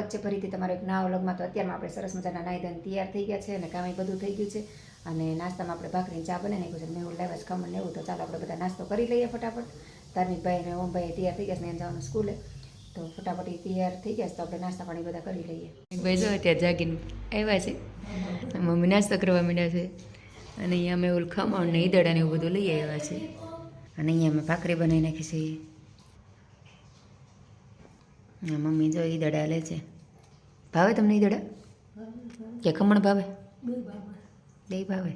સ્વાગત છે ફરીથી તમારો એક નવા વ્લોગમાં। તો અત્યારમાં આપણે સરસ મજાના નાઈ ધોઈને તૈયાર થઈ ગયા છે અને કામ બધું થઈ ગયું છે અને નાસ્તામાં આપણે ભાખરીની ચા બનાવી નાખ્યું છે। મેં એવું લાવ્યા છે ખમણ ને એવું, તો ચાલો આપણે બધા નાસ્તો કરી લઈએ ફટાફટ। ધાર્મિકભાઈ ને ઓમભાઈ તૈયાર થઈ ગયા છે ને એને જવાનું સ્કૂલે, તો ફટાફટ તૈયાર થઈ ગયા છે તો આપણે નાસ્તા પાણી બધા કરી લઈએ। ભાઈ જો અત્યારે જાગીને આવ્યા છે, મમ્મી નાસ્તો કરવા માંડ્યા છે અને અહીંયા મેં ઓલું ખમણ ને ઈદડા ને એવું બધું લઈ આવ્યા છે અને અહીંયા મેં ભાખરી બનાવી નાખી છે। મમ્મી જો ઈદડા લે છે। ભાવે તમને ઈદડા કે ખમણ ભાવે? બે ભાવે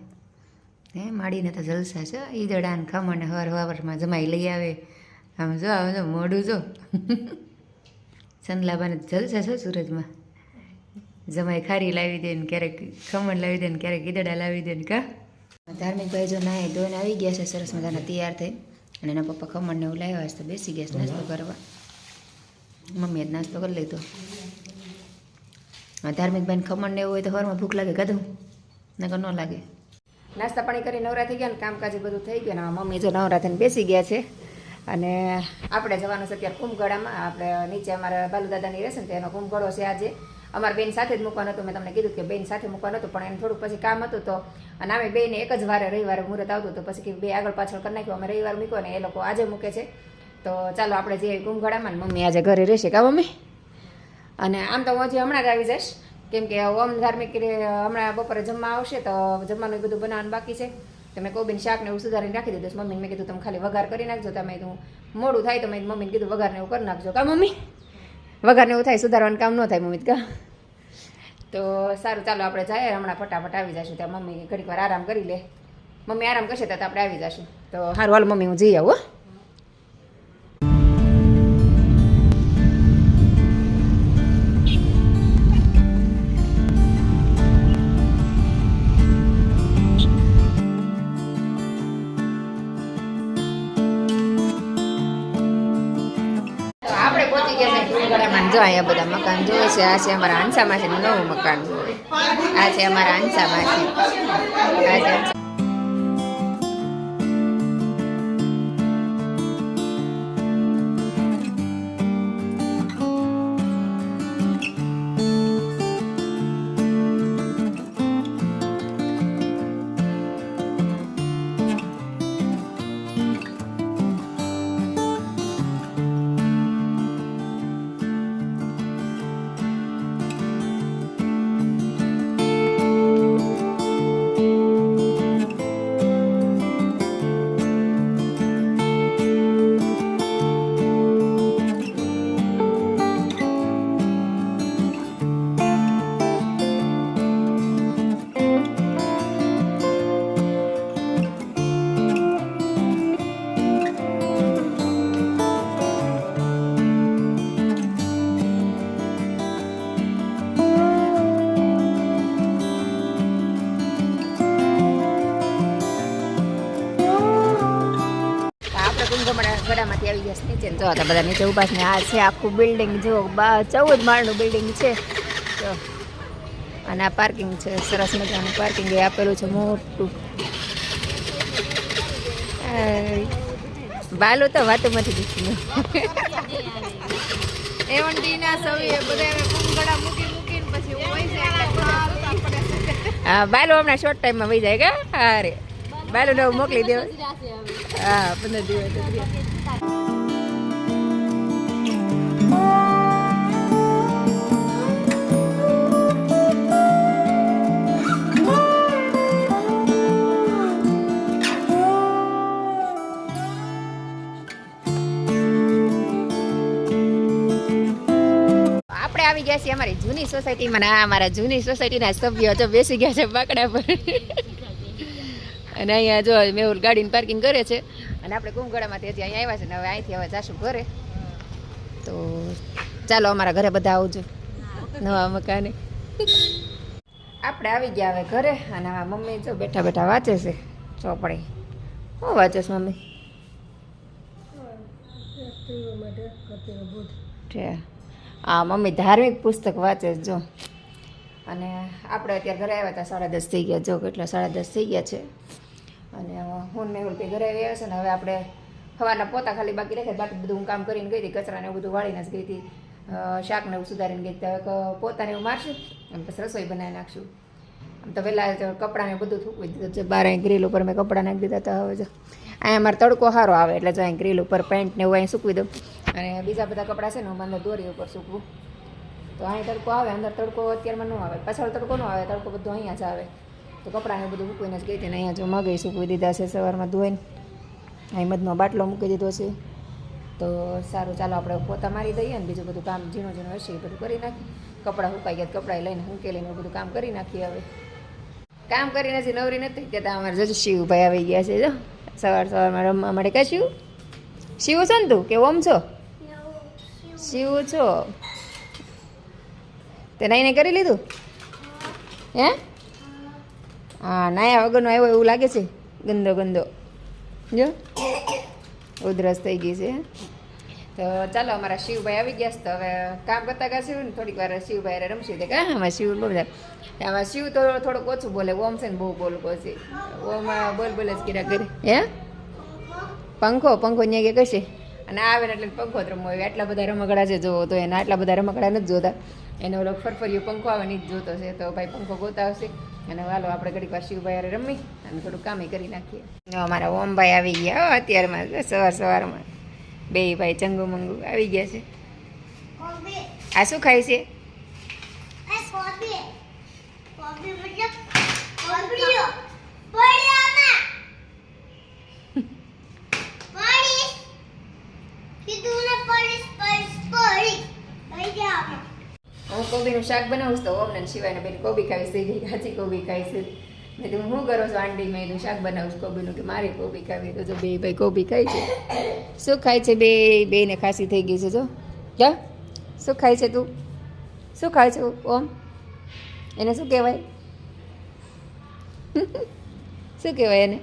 હે? માડીને તો જલસા છે ઈદડા ને ખમણ ને હવારમાં જમાઈ લઈ આવે। આમ જો મોઢું જો સનલાબાને જલસા છે સુરતમાં। જમાઈ ખારી લાવી દે ને ક્યારેક ખમણ લાવી દે ને ક્યારેક ઈદડા લાવી દે ને કા। ધાર્મિકભાઈ જો નાહી ધોઈને આવી ગયા છે સરસ મજાના તૈયાર થઈ અને એના પપ્પા ખમણ ને એવું લાવ્યા છે તો બેસી ગયા છે નાસ્તો કરવા। મમ્મીએ નાસ્તો કરી લીધો। ધાર્મિકભાઈને ખમણ ને એવું હોય તો સવારમાં ભૂખ લાગે કાધું નકર ન લાગે। નાસ્તા પાણી કરી નવરા થઈ ગયા ને કામકાજ બધું થઈ ગયું ને મમ્મી જો નવરા થઈને બેસી ગયા છે અને આપણે જવાનું છે અત્યારે કુંભગળામાં। આપણે નીચે અમારા બાલુદાદાની રહેશે ને તો એનો કુંભગળો છે આજે। અમારા બેન સાથે જ મૂકવાનું હતું, મેં તમને કીધું કે બેન સાથે મૂકવાનું હતું પણ એને થોડુંક પછી કામ હતું તો અને અમે બેને એક જ વારે રવિવારે મુહૂર્ત આવતું તો પછી બે આગળ પાછળ કરી નાખ્યું। અમે રવિવાર મૂક્યો ને એ લોકો આજે મૂકે છે, તો ચાલો આપણે જઈએ કુંભગળામાં। મમ્મી આજે ઘરે રહેશે કા મમ્મી? અને આમ તો હું હજી હમણાં જ આવી જઈશ કેમ કે ઓમ ધાર્મિક હમણાં બપોરે જમવા આવશે તો જમવાનું બધું બનાવવાનું બાકી છે। તો મેં કોબીન શાક ને એવું સુધારીને રાખી દીધું। મમ્મીને મેં કીધું તમે ખાલી વઘાર કરી નાખજો, તમે તું મોડું થાય તો મેં મમ્મીને કીધું વઘારને એવું કરી નાખજો કા મમ્મી? વઘારને એવું થાય સુધારવાનું કામ ન થાય મમ્મી કા। તો સારું ચાલો આપણે જઈએ હમણાં ફટાફટ આવી જઈશું। ત્યાં મમ્મી ઘડીક વાર આરામ કરી લે, મમ્મી આરામ કરશે તો આપણે આવી જઈશું। તો સારું હાલ મમ્મી હું જઈ આવું। જો અહીંયા બધા મકાન જોવે છે। આ છે અમારા હાંસા માસીનું નવું મકાન, આ છે અમારા હાંસા માસી, આ છે ગળામાંથી આવી ગયા નીચે જો હતા બધા નીચે ઉભા છે ને આ છે આખું બિલ્ડિંગ જો 14 માળનું બિલ્ડિંગ છે જો અને આ પાર્કિંગ છે સરસ મજાનું પાર્કિંગ એ આપેલું છે મોટું। બાલું તો વાતોમાંથી દીધું હા બાલુ હમણાં શોર્ટ ટાઈમમાં વહી જાય કા? હા રે બાલુ નવું મોકલી દેવા। હા 15 દિવસ આવી ગયા છે અમારી જૂની સોસાયટીમાં। આ અમારા જૂની સોસાયટીના સભ્યો જો બેસી ગયા છે બાકડા પર અને અહીંયા જો મેહુલ ગાડીની પાર્કિંગ કરે છે અને આપણે કુંભગળામાંથી હજી અહીંયા આવ્યા છે ને હવે અહીંથી હવે જાશું ઘરે। તો ચાલો અમારા ઘરે બધા આવજો નવા મકાને। આપણે આવી ગયા હવે ઘરે અને મમ્મી જો બેઠા બેઠા વાંચે છે ચોપડી। શું વાંચે છે મમ્મી? હા મમ્મી ધાર્મિક પુસ્તક વાંચે જો। અને આપણે અત્યારે ઘરે આવ્યા હતા 10:30 થઈ ગયા જો કેટલા 10:30 થઈ ગયા છે અને હું મેહુલ કે ઘરે આવ્યા છે ને હવે આપણે સવારના પોતા ખાલી બાકી રાખ્યા, બાકી બધું હું કામ કરીને ગઈ હતી, કચરાને એવું બધું વાળીને જ ગઈ હતી શાકને એવું સુધારીને ગઈ તો પોતાને એવું મારશું અને પછી રસોઈ બનાવી નાખશું. આમ તો પહેલાં કપડાને બધું થૂકવી દીધું છે. બહાર અહીં ગ્રીલ ઉપર મેં કપડાં નાખી દીધા હતા. હવે જો અહીંયા અમારે તડકો સારો આવે એટલે જો અહીં ગ્રીલ ઉપર પેન્ટ ને એવું અહીં સૂકવી દઉં અને બીજા બધા કપડાં છે ને હું અંદર દોરી ઉપર સૂકવું. તો અહીં તડકો આવે, અંદર તડકો અત્યારમાં ન આવે, પાછળ તડકો ન આવે, તડકો બધું અહીંયા જ આવે. તો કપડાને બધું મૂકીને જ ગઈ હતી ને અહીંયા જો મગઈ સૂકવી દીધા છે સવારમાં ધોઈને. અહીં મધનો બાટલો મૂકી દીધો છે. તો સારું, ચાલો આપણે પોતા મારી દઈએ ને બીજું બધું કામ ઝીણું ઝીણું હશે એ બધું કરી નાખીએ. કપડાં સુકાઈ ગયા, કપડાં લઈને હંકેલીને બધું કામ કરી નાખીએ. હવે કામ કરીને હજી નવરી નથી ત્યાં અમારે જજો શિવભાઈ આવી ગયા છે. જો સવારમાં રમવા માટે. કાં શિવ છો ને તું કે ઓમ છો? શિવ છો તે નાઈને કરી લીધું હે? હા, નાયા વગરનો આવ્યો એવું લાગે છે. ગંદો ગંદો જો ઉધરસ થઈ ગઈ છે. તો ચાલો અમારા શિવભાઈ આવી ગયા છે. તો હવે કામ કરતા ગયા શિવ ને થોડીક વાર શિવભાઈ રમશું તે કાં આમાં શિવ બોલ આમાં શિવ તો થોડુંક ઓછું બોલે. ઓમ છે ને બહુ બોલકો છે. ઓમ બોલ બોલે જ કીધા કરી હે પંખો ત્યાં કે કશે અને આવે ને એટલે પંખો જ રમવો હોય. આટલા બધા રમકડા છે જોવો તો એના આટલા બધા રમકડા નથી જોતા. એને ઓલો ફરફરિયો પંખો આવે ને જ જોતો છે. તો ભાઈ પંખો ગોતા આવશે અને વાલો આપણે ઘડીક વાર શિવભાઈ હારે રમી અને થોડું કામે કરી નાખીએ. અમારા ઓમભાઈ આવી ગયા અત્યારમાં સવારમાં. બે ભાઈ ચંગુ મંગુ આવી ગયા છે. આ શું ખાય છે? હું કોબીનું શાક બનાવું તો ઓમને સિવાયને બેન કોબી ખાવીશ થઈ ગઈ. કાચી કોબી ખાઈ છે. મેં તો હું કરો છો આંટી મેં શાક બનાવું કોબીનું કે મારે કોબી ખાવી. તો જો બે ભાઈ કોબી ખાય છે. શું ખાય છે? બેને ખાંસી થઈ ગઈ છે. જો ક્યાં શું ખાય છે તું? શું ખાય છે ઓમ? એને શું કહેવાય? શું કહેવાય એને?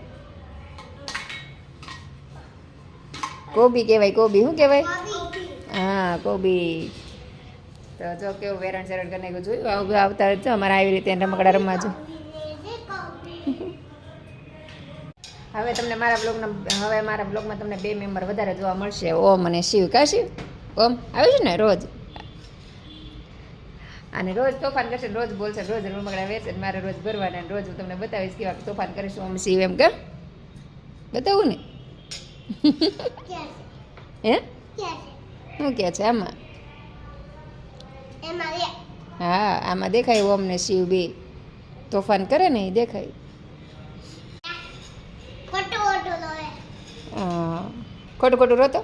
કોબી કહેવાય. કોબી શું કહેવાય? હા, કોબી. તો જો કેવું વેરણ સેરણ કરી નાખ્યું જોયું. આવતા જો અમારે આવી રીતે રમકડા રમવા જો. હવે મારા બ્લોગમાં તમને 2 મેમ્બર વધારે જોવા મળશે. ઓમ અને શિવ. કા શિવ? ઓમ આવે છે ને રોજ અને રોજ તોફાન કરશે, રોજ બોલશે, રોજ રમકડા વેચશે. મારે રોજ ભરવાના રોજ હું તમને બતાવીશ કેવા તોફાન કરીશું ઓમ શિવ. એમ કે બતાવું ને હે શું કે છે આમાં? હા, આમાં દેખાય ઓમ ને શિવ બે તોફાન કરે ને એ દેખાય. ખોટું ખોટું રોતો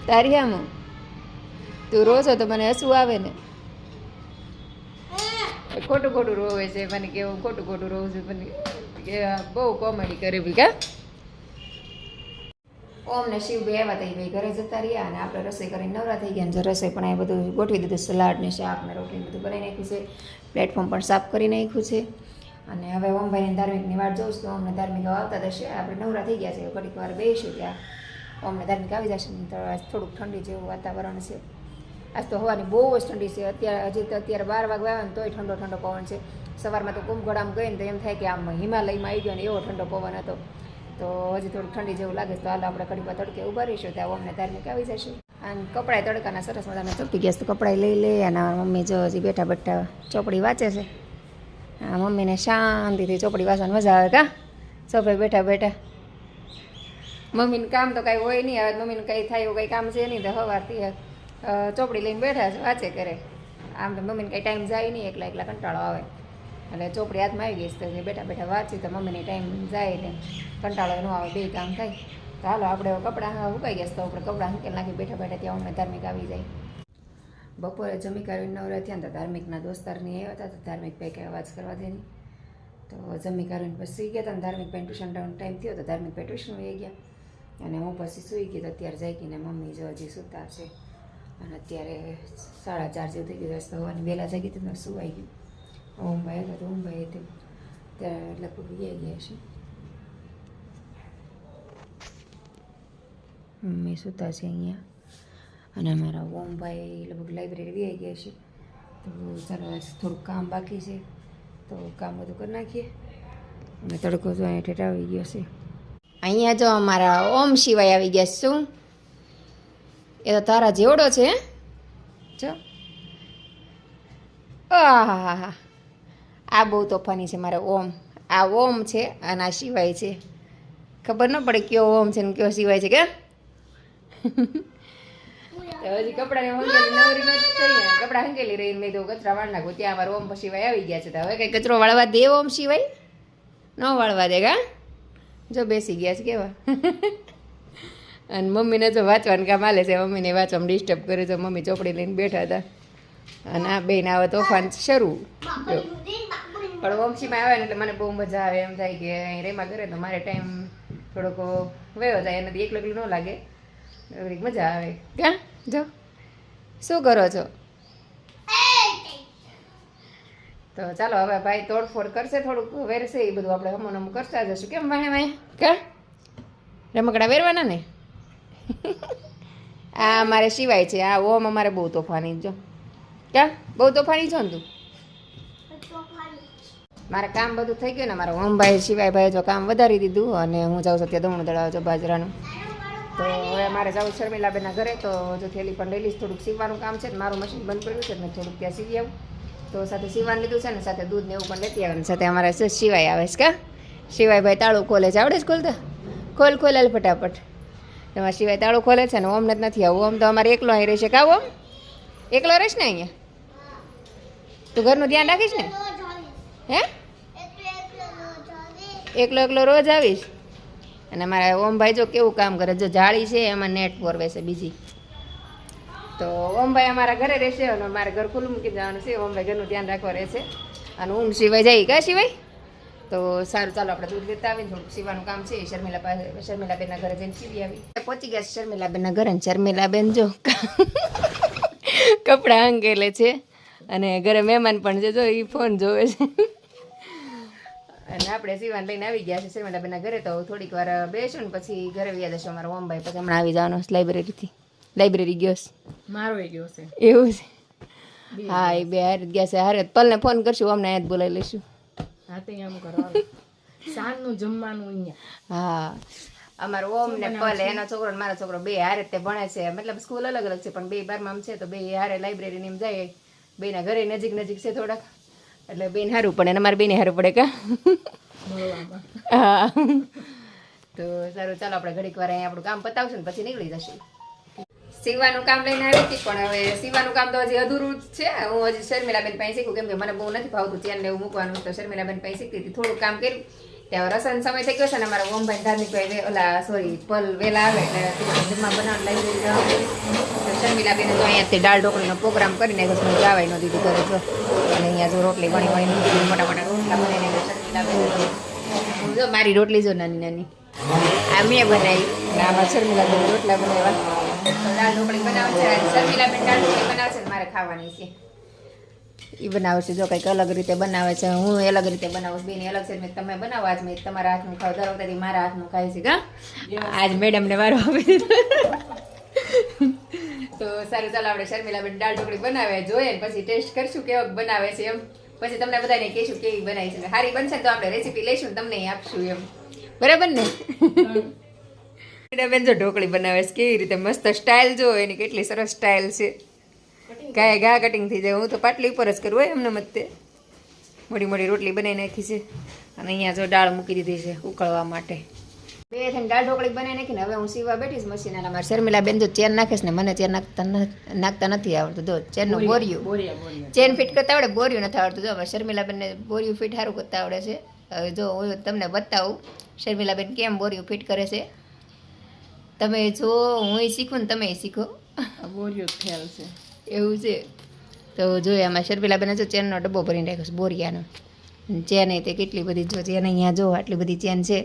તારી આમ તું રોશો તો મને હસવું આવે ને. ખોટું ખોટું રોવે છે મને કેવું ખોટું ખોટું રોવું છું મને બહુ કોમેડી કરે ભી. કા ઓમ ને શિવ બે આવ્યા હતા. ભાઈ ઘરે જતા રહ્યા અને આપણે રસોઈ કરીને નવરા થઈ ગયા. ને રસોઈ પણ આ બધું ગોઠવી દીધું. સલાડ ને શાક ને રોટલી બધું બનાવી નાખ્યું છે. પ્લેટફોર્મ પણ સાફ કરી નાખ્યું છે. અને હવે ઓમભાઈને ધાર્મિકની વાટ જોઉં છું. અમને ધાર્મિક આવતા જશે. આપણે નવરા થઈ ગયા છે. ઘડીક વાર બેસીશું ત્યાં અમને ધાર્મિક આવી જશે. તો આજ થોડુંક ઠંડી જેવું વાતાવરણ છે. આજ તો હવાની બહુ જ ઠંડી છે. અત્યારે 12 વાગે આવે ને તોય ઠંડો ઠંડો પવન છે. સવારમાં તો કુંભગઢામાં ગઈ ને તો એમ થાય કે આમ હિમાલયમાં આવી ગયો ને એવો ઠંડો પવન હતો. તો હજી થોડુંક ઠંડી જેવું લાગે તો હાલ આપણે ઘડીક વાર તડકે ઊભા રહીશું. ત્યાં અમને ધાર્મિક આવી જશે. અને કપડાં તડકાના સરસ મજાના તપી ગયા તો કપડાં લઈ લે. અને મમ્મી જો હજી બેઠા બેઠા ચોપડી વાંચે છે. હા, મમ્મીને શાંતિથી ચોપડી વાંચવાની મજા આવે. કા સોફે બેઠા બેઠા મમ્મીને કામ તો કાંઈ હોય નહીં. હવે મમ્મીને કંઈ થાય એવું કંઈ કામ છે નહીં. તો સવારથી ચોપડી લઈને બેઠા છે વાંચે કરે. આમ તો મમ્મીને કંઈ ટાઈમ જાય નહીં. એકલા કંટાળો આવે એટલે ચોપડી હાથમાં આવી ગઈ છે તો બેઠા બેઠા વાંચી તો મમ્મીને ટાઈમ જાય ને કંટાળો ન આવે. બે કામ થાય. તો હાલો આપણે કપડાં ઉકાઈ ગયા તો આપણે કપડાં હંકેલ નાખી બેઠા બેઠા ત્યાં અમને ધાર્મિક આવી જાય. બપોરે જમી કરીને નવરા થયા ને તો ધાર્મિકના દોસ્તારની આવ્યા હતા. તો ધાર્મિક ભાઈ કંઈ અવાજ કરવા દે નહીં. તો જમી કરીને પછી સૂઈ ગયા હતા ને ધાર્મિક ભાઈ ટ્યુશન ટાઈમ થયો તો ધાર્મિક ભાઈ ટ્યુશન વહી ગયા અને હું પછી સૂઈ ગઈ. તો અત્યારે જાગીને મમ્મી જો હજી સૂતા છે અને અત્યારે 4:30 જેવું થઈ ગયું. તો હવાની વહેલા જાગી હતી તો સુવાઈ ગયું. ઓમભાઈ હતા તો ઓમભાઈ હતી ત્યારે લગભગ વહી ગયા છે. મમ્મી સૂતા છે અહીંયા અને અમારા ઓમભાઈ લગભગ લાઇબ્રેરી વહી ગયા છે. તો ચાલો થોડુંક કામ બાકી છે તો કામ બધું કરી નાખીએ. અને તડકો જો અહીંયા ઠેઠ આવી ગયો છે. અહીંયા જો અમારા ઓમ સિવાય આવી ગયા. શું એ તો તારા જેવડો છે હે? જો આહા, આ બહુ તોફાની છે મારે ઓમ. આ ઓમ છે અને આ સિવાય છે. ખબર ન પડે કયો ઓમ છે ને કયો સિવાય છે કે હજી કપડાને હંગેલી નવરી નથી થઈ ને કપડા હંગેલી રહીને મેં તો કચરા વાળ નાખું ત્યાં અમારા ઓમ સિવાય આવી ગયા છે. તો હવે કઈ કચરો વાળવા દે ઓમ સિવાય ન વાળવા દે કા જો બેસી ગયા છે કેવા. અને મમ્મીને જો વાંચવાનું કામ હાલે છે. મમ્મીને વાંચવામાં ડિસ્ટર્બ કરે છે. મમ્મી ચોપડી લઈને બેઠા હતા અને આ બેન આવે તોફાન શરૂ. પણ વંશીમાં આવે ને એટલે મને બહુ મજા આવે. એમ થાય કે અહીં રેમા કરે તો મારે ટાઈમ થોડોક વયો જાય એનાથી એકલું એકલું ન લાગે. મજા આવે ક્યાં જો શું કરો છો? તો ચાલો હવે ભાઈ તોડફોડ કરશે થોડુંક વેરશે એ બધું આપણે હમણાં હમણાં કરતા જશું. કેમ વાહે વાહે કા રમકડા વેરવાના ને. આ મારે સિવાય છે. આ ઓમ અમારે બહુ તોફાની જો ક્યાં બહુ તોફાની છો ને તું. મારે કામ બધું થઈ ગયું ને મારા ઓમભાઈ સિવાય ભાઈ જો કામ વધારી દીધું અને હું જાઉં છું ત્યાં દમણું દળાવ છો બાજરાનું. તો હવે મારે જાઉં શર્મિલાબેનના ઘરે. તો જો થેલી પણ લઈ લઈશ. થોડુંક સીવવાનું કામ છે મારું મશીન બંધ કર્યું છે ને થોડુંક ત્યાં સીવી આવું. તો સાથે સીવાનું લીધું છે ને સાથે દૂધ ને એવું પણ લેતી આવે ને સાથે અમારે સિવાય આવે છે કા સિવાય ભાઈ તાળું ખોલે છે. આવડે છે ખોલતા? ખોલ ખોલેલ ફટાફટ. તમારા સિવાય તાળું ખોલે છે ને ઓમને જ નથી આવું. ઓમ તો અમારે એકલો અહીં રહેશે કા ઓમ? એકલો રહીશ ને અહીંયા? તું ઘરનું ધ્યાન રાખીશ ને? હે એકલો એકલો રોજ આવીશ? અને મારા ઓમભાઈ જો કેવું કામ કરે. જો જાળી છે એમાં નેટ પોરવે છે બીજી. તો ઓમભાઈ અમારા ઘરે રહેશે અને મારે ઘર ખુલ્લું મૂકી જવાનું છે. ઓમભાઈ ઘરનું ધ્યાન રાખવા રહેશે અને ઊંઘ સિવાય જાય કા સિવાય. તો સારું ચાલો આપણે દૂધ લેતા આવીને થોડુંક સીવાનું કામ છે. શર્મિલાબેનના ઘરે જઈને સીવી આવી. પહોંચી ગયા છે શર્મિલાબેનના ઘરે ને શર્મિલાબેન જો કપડાં અંગેલે છે અને ઘરે મહેમાન પણ છે. જો એ ફોન જોવે છે અને આપણે સીવાન લઈને આવી ગયા છે શર્મિલાબેનના ઘરે. તો થોડીક વાર બેસું ને પછી ઘરે વ્યા જશો અમારો ઓમભાઈ. પછી હમણાં આવી જવાનો લાઇબ્રેરીથી. લાઇબ્રેરી ગયો છે મારો ગયો છે એવું છે. હા એ બે હારે ગયા છે. હારે પલને ફોન કરશું અમને અહીંયા જ બોલાવી લઈશું. સાંજનું જમવાનું અહીંયા. હા અમારો ઓમ ને પલ એનો છોકરો ને મારો છોકરો બે હારે તે ભણે છે. મતલબ સ્કૂલ અલગ અલગ છે પણ બે 12માં છે. તો બે હારે લાઇબ્રેરી ની જાય. બેના ઘરે નજીક નજીક છે થોડાક એટલે બેન સારું પડે ને અમારે બેને સારું પડે કા. હા તો સારું ચાલો આપણે ઘડીક વાર અહીંયા આપણું કામ પતાવશું ને પછી નીકળી જશું. સીવાનું કામ લઈને આવી હતી પણ હવે સીવાનું કામ તો હજી અધૂરું જ છે. હું હજી શર્મિલાબેન પાસે શીખું કેમ કે મને બહુ નથી ભાવતું ચેન ને એવું મૂકવાનું. તો શર્મિલાબેન પાસે શીખતી હતી. થોડું કામ કર્યું ત્યાં રસન સમય થઈ ગયો છે ને અમારા ઓમભાઈ ધાર્મિકભાઈ ઓલા સોરી પલ વહેલા આવે એટલે જમવા બનાવવાનું લાઇબ્રેરી જવાનું. તો શર્મિલાબેને તો અહીંયાથી દાળ ઢોકળીનો પ્રોગ્રામ કરીને ઘરમાં જવાય ન દીધું કરે જો. અને અહીંયા જો રોટલી વણી વણી મોટા મોટા રોટલા બનાવીને શર્મિલાબેન જો મારી રોટલી જો નાની નાની આ મેં બનાવી અને આમાં શર્મિલાબેન રોટલા બનાવ્યા. દાળ ઢોકળી બનાવે છે. શર્મિલાબેન દાળ ઢોકળી બનાવે છે ને મારે ખાવાની છે. એ બનાવે છે જો કંઈક અલગ રીતે બનાવે છે. હું અલગ રીતે બનાવું. બેની અલગ છે. મેં તમે બનાવો આજ મેં તમારા હાથનું ખાવ. દર વખતે મારા હાથનું ખાય છે કા આજ મેડમને વારો આપી દીધો. તો સારું ચાલો આપણે શર્મિલાબેન દાળ ઢોકળી બનાવે જોઈએ ને પછી ટેસ્ટ કરશું કેવો બનાવે છે એમ. પછી તમને બધાને કહીશું કેવી બનાવી છે. સારી બનશે તો આપણે રેસીપી લઈશું તમને આપશું એમ. બરાબર ને? બેન જો ઢોકળી બનાવે છે કેવી રીતે મસ્ત સ્ટાઇલ જો એની કેટલી સરસ સ્ટાઇલ છે. ગાય ઘા કટિંગ થઈ જાય. હું તો પાટલી ઉપર જ કરું હોય એમને મતે. મોડી મોડી રોટલી બનાવી નાખી છે અને અહીંયા જો દાળ મૂકી દીધી છે ઉકળવા માટે. બે થઈને દાળ ઢોકળી બનાવી નાખીને હવે હું સીવા બેઠીશ મશીન. અને મારે શર્મિલાબેન જો ચેન નાખીશ ને મને ચેન નાખતા નથી આવડતું. જો ચેનનું બોરિયું ચેન ફિટ કરતા આવડે બોરિયું નથી આવડતું. જો શર્મિલાબેનને બોરિયું ફિટ સારું કરતા આવડે છે. હવે જો હું તમને બતાવું શર્મિલાબેન કેમ બોરિયું ફિટ કરે છે. તમે જો હું શીખું ને તમે શીખો. બોરિયું ખ્યાલ છે એવું છે. તો જોઈએ આમાં શર્મિલાબેને જો ચેનનો ડબ્બો ભરીને રાખ્યો છે બોરિયાનો. ચેન તે કેટલી બધી જો ચેન અહીંયા જો આટલી બધી ચેન છે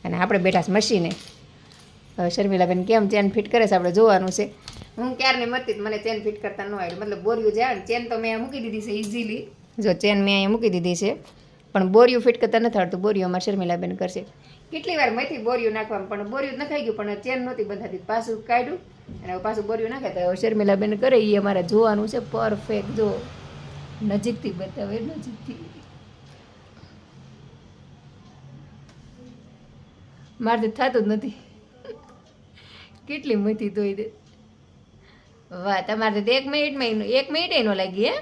અને આપણે બેઠા છે મશીને. હવે શર્મિલાબેન કેમ ચેન ફિટ કરે છે આપણે જોવાનું છે. હું ક્યારની મરતી મને ચેન ફિટ કરતા ન આવડ્યું. મતલબ બોરિયું જે આવે ને ચેન તો મેં મૂકી દીધી છે ઇઝીલી. જો ચેન મેં અહીંયા મૂકી દીધી છે પણ બોરિયું ફિટ કરતા નથી આવડતું. બોરિયું અમારે શર્મિલાબેન કરશે. કેટલી વાર મથી બોરિયું નાખવાનું પણ બોરિયું નખાઈ ગયું પણ ચેન નહોતી બંધાતી. પાછું કાઢ્યું અને પાછું બોરિયું નાખે તો શર્મિલાબેન કરે એ અમારે જોવાનું છે પરફેક્ટ. જો નજીકથી બતાવે નજીકથી. મારથી થતું જ નથી. કેટલી મથી ધોઈ દે વાહ, તમારે તો 1 મિનિટમાં 1 મિનિટ નો લાગી હે?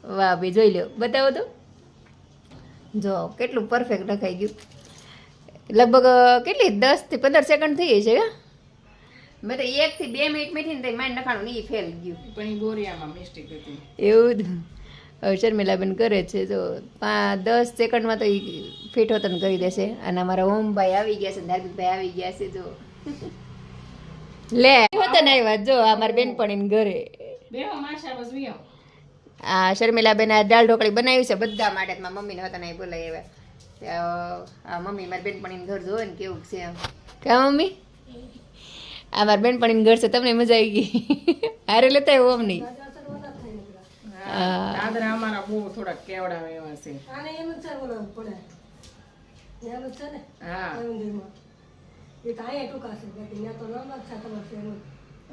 વાહ ભાઈ, જોઈ લો, બતાવો તો. જો કેટલું પરફેક્ટ લખાઈ ગયું. લગભગ કેટલી 10 થી 15 સેકન્ડ થઈ ગઈ છે કે? મેં તો 1 થી 2 મિનિટ મીઠી ને માઇન્ડ નખાણું નહીં, ફેલ ગયું. પણ ઈ ગોરિયામાં મિસ્ટેક હતી. એવું જ. હવે શર્મિલાબેન કરે છે જો 10 સેકન્ડમાં તો એ ફિટ હોતન કરી દેશે. અને અમારા ઓમભાઈ આવી ગયા છે, ધાર્મિકભાઈ આવી ગયા છે. જો લે હોતન આવ્યા જો અમારા બેનપણીને ઘરે. બેહો માશા બસ વિયો. આ શર્મિલાબેન આ દાળ ઢોકળી બનાવ્યું છે બધા માટે. મારા મમ્મીને હતા ને બોલાવી આવ્યા. આ મમ્મી મારી બેનપણીને ઘર જોવે ને કેવું છે એમ. કા મમ્મી? આ મારા બેનપણીને ઘર છે, તમને મજા આવી ગઈ? હારે લેતા આવ્યો અમ નહીં. દાદરા અમારા બહુ થોડા કેવડા એવા છે. હા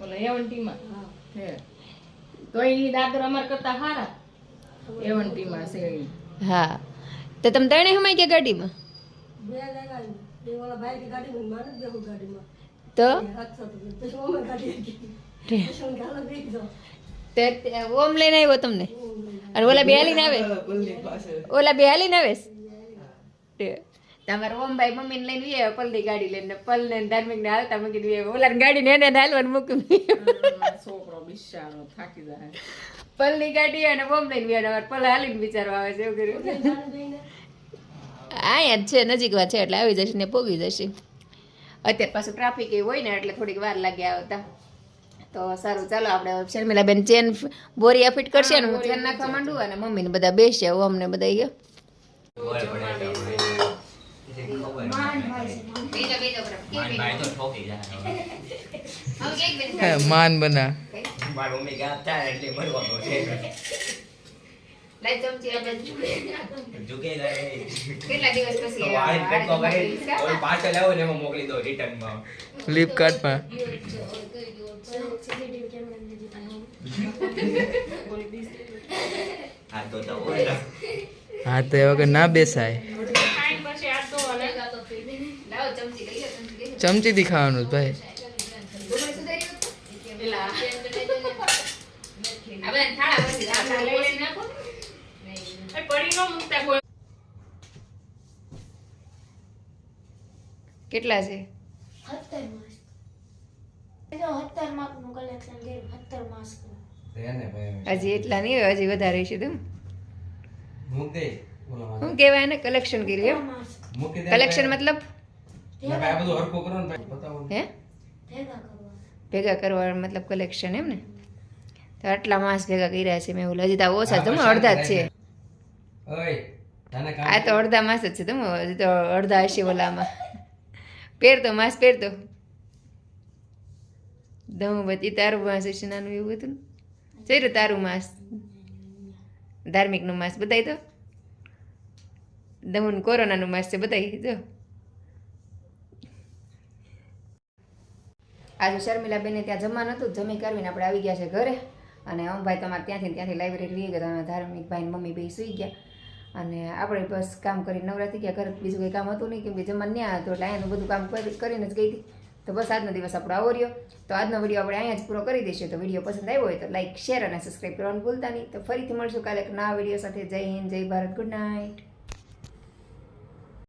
ઓલા એવન્ટીમાં છે તો ઈ દાદરા અમાર કરતા હારા એવન્ટીમાં છે ઈ. હા, તો તમે ત્રણે હમાઈ ગયા ગાડીમાં? તો ઓમ લઈને આવ્યો તમને? અને ઓલા બે હાલીને આવે? ઓલા બે હાલીને આવે? તમારા ઓમભાઈ મમ્મીને લઈને વી આવ્યા પલની ગાડી લઈને. પલ ને ધાર્મિક ને હાલતા મૂકીને વી આવ્યા. ઓલા ગાડી ને એને હાલવાનું મૂકી. છોકરો બિચારો થાકી જાય. પલની ગાડી અને ઓમ લઈને વી આવ્યા. પલ હાલીને બિચારો આવે છે એવું કર્યું. અહીંયા જ છે, નજીકમાં છે એટલે આવી જશે ને પોગી જશે. અત્યારે પાછું ટ્રાફિક એ હોય ને એટલે થોડીક વાર લાગે આવતા. તો સારું, ચાલો આપણે શર્મિલાબેન ચેન બોરિયા ફિટ કરશે ને હું ચેન નાખવા માંડું અને મમ્મીને બધા બેસશે. અમને બધા ગયો માન બના ફ્લિપકાર્ટમાં. હા તો એ વગર ના બેસાય. ચમચીથી ખાવાનું ભાઈ. કેટલા છે? 17 માર્કનું કલેક્શન છે. 17 માસ્ક હજી એટલા નહીં હોય, હજી વધારે છે. તું શું કહેવાય ને? કલેક્શન કર્યું એમ? કલેક્શન મતલબ હે ભેગા કરવા મતલબ કલેક્શન એમ ને? તો આટલા માસ ભેગા કર્યા છે મેં. હજી તો ઓછા તમે અડધા જ છે. આ તો અડધા માસ જ છે. તમે હજી તો અડધા હશે ઓલામાં. પહેરતો માસ પહેરતો દમ બધી તારું માસ હશે નાનું એવું હતું ને. જઈ તારું માસ, ધાર્મિકનું માસ બતાવી દો. દમુન કોરોનાનું માસ છે, બતાવી દો. આજે શર્મિલાબેને ત્યાં જમવાનું હતું, જમી કરવીને આપણે આવી ગયા છે ઘરે. અને ભાઈ તમારે ત્યાંથી લાઇબ્રેરી લઈ ગયા. ધાર્મિક ભાઈ મમ્મી બે સુઈ ગયા અને આપણે બસ કામ કરીને નવરા થઈ ગયા. ઘરે બીજું કંઈ કામ હતું નહીં, કેમ કે જમવાનું ત્યાં હતું એટલે અહીંયાનું બધું કામ કરીને જ ગઈ હતી. તો બસ આજનો દિવસ આપણો આવો રહ્યો. તો આજનો વિડીયો આપણે અહીંયા જ પૂરો કરી દઈશું. તો વિડીયો પસંદ આવ્યો હોય તો લાઈક, શેર અને સબસ્ક્રાઈબ કરવાનું ભૂલતા નહીં. તો ફરીથી મળશું કાલે એક નવા વિડીયો સાથે. જય હિન્દ, જય ભારત, ગુડ નાઇટ.